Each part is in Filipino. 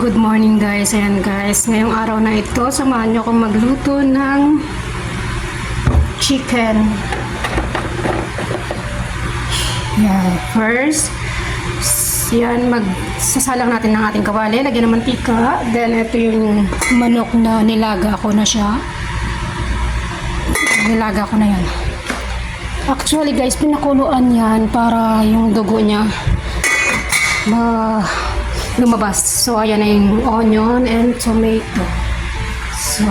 Good morning guys. Ayan guys, ngayong araw na ito, samahan nyo akong magluto ng chicken. Yan, first, yan, magsasalang natin ng ating kawali, lagyan ng mantika. Then ito yung manok na nilaga ko na siya. Nilaga ko na yan. Actually guys, pinakuluan yan para yung dugo niya lumabas. So, ayan na yung onion and tomato. So,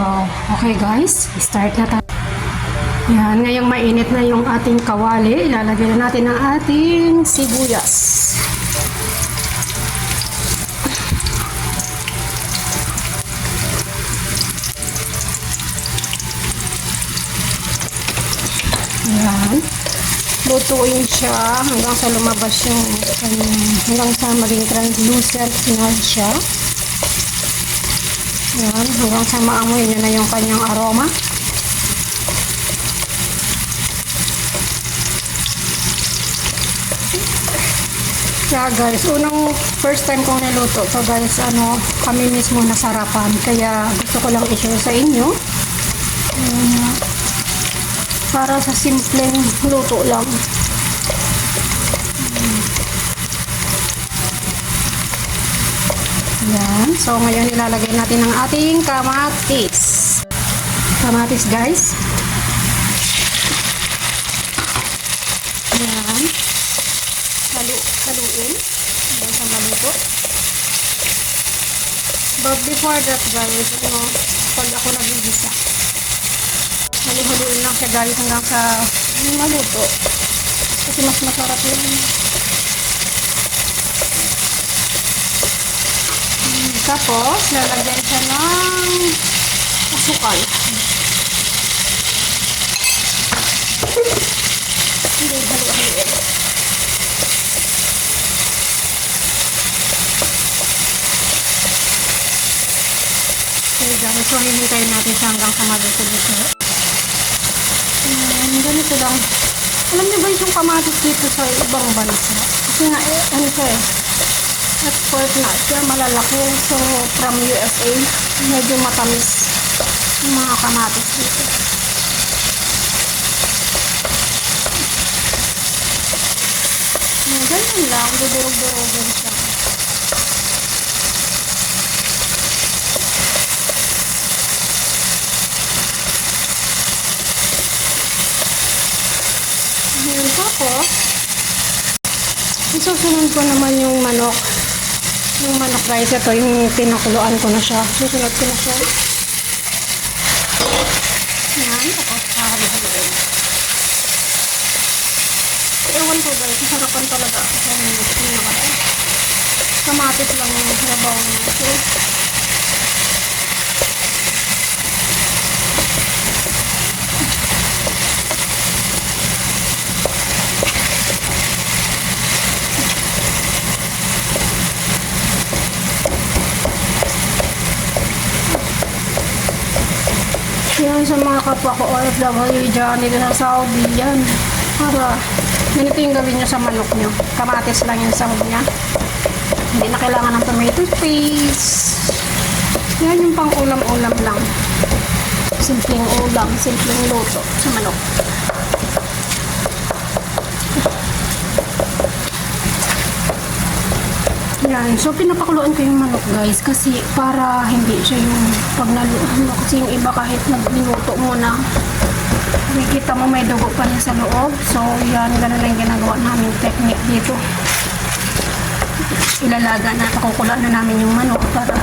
okay guys, start na tayo. Yan, ngayong mainit na yung ating kawali, ilalagay na natin ang ating sibuyas. Yan. Lutuin siya hanggang sa lumabas yung hanggang sa maging translucent na siya. Yan, hanggang sa maamoy niya na yung kanyang aroma. Kaya guys, first time kong niluto to guys, kami mismo nasarapan, kaya gusto ko lang i-share sa inyo. Para sa simpleng luto lang. Yan. So, ngayon ilalagay natin ang ating kamatis. Kamatis, guys. Yan. Haluin. Hanggang sa maluto. But before that, guys, pag ako nagigisa, haluin lang siya guys hanggang sa maluto. Kasi mas masarap yun. Tapos, lalagyan siya ng asukal. Hindi, haluin. Okay guys, so hihintayin natin siya hanggang sa maluto dito. Ganito lang. Alam niyo ba yung kamatis dito sa ibang bansa? Kasi nga, siya export na siya, malalaki. So, from USA, medyo matamis yung mga kamatis dito. Ganyan lang, dudurog-durogan siya. Tapos, isusunod ko naman yung manok. Yung manok guys, ito yung pinakuluan ko na siya. Susunod ko na siya. Yan, tapos haluin. Ewan ko guys, sarapan talaga ako sa kamatis lang yung nabaw niya. Yan sa mga kapwa ko OFW dyan dito sa Saudi, yan. Para ganito yung gawin nyo sa manok nyo. Kamatis lang yung sahog niya. Hindi na kailangan ng tomato paste. Yan yung pang ulam-ulam lang. Simpleng ulam, simpleng luto sa manok. Yan. So, pinapakuluan ko yung manok guys kasi para hindi siya yung pag naluto. Kasi yung iba kahit nagluto mo na, makikita mo may dugo pa niya sa loob. So, yan. Ganun lang ginagawa namin technique dito. Ilalaga na, pakukulaan na namin yung manok para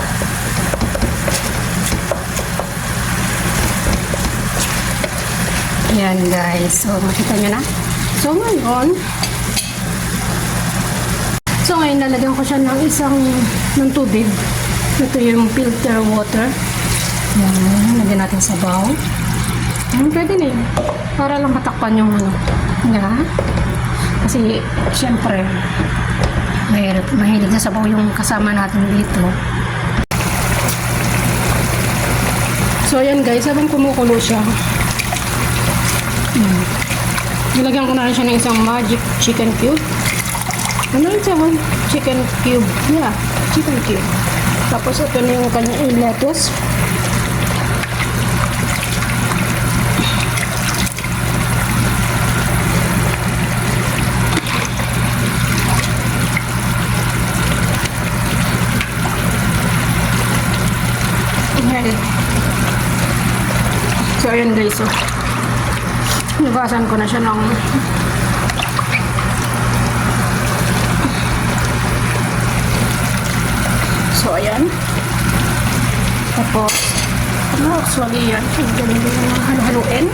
yan guys. So, makita nyo na. So, ngayon lalagyan ko siya ng tubig. Ito yung filter water. Yan, lagyan natin sa bowl. Yan, pwede na yun. Para lang matakpan yung yan. Kasi, syempre, mahilig na sabaw yung kasama natin dito. So, ayan guys, habang kumukulo siya, nilagyan ko na rin siya ng isang magic chicken cube. Ano rin siya? Chicken cube. Yeah, chicken cube. Tapos ito na yung kanyang lettuce. Ayan. So, ayan guys. So, nugasan ko na siya ng so, ayan. Tapos, actually yan. Ganun din yung halu-haluin.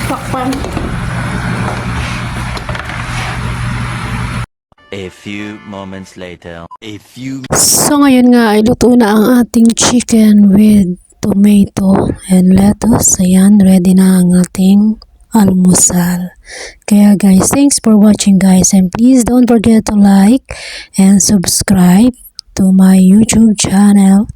Pakpan. A few moments later. So ngayon nga ay luto na ang ating chicken with tomato and lettuce. Ayan, ready na ang ating almusal. Kaya guys, thanks for watching guys, and please don't forget to like and subscribe to my YouTube channel.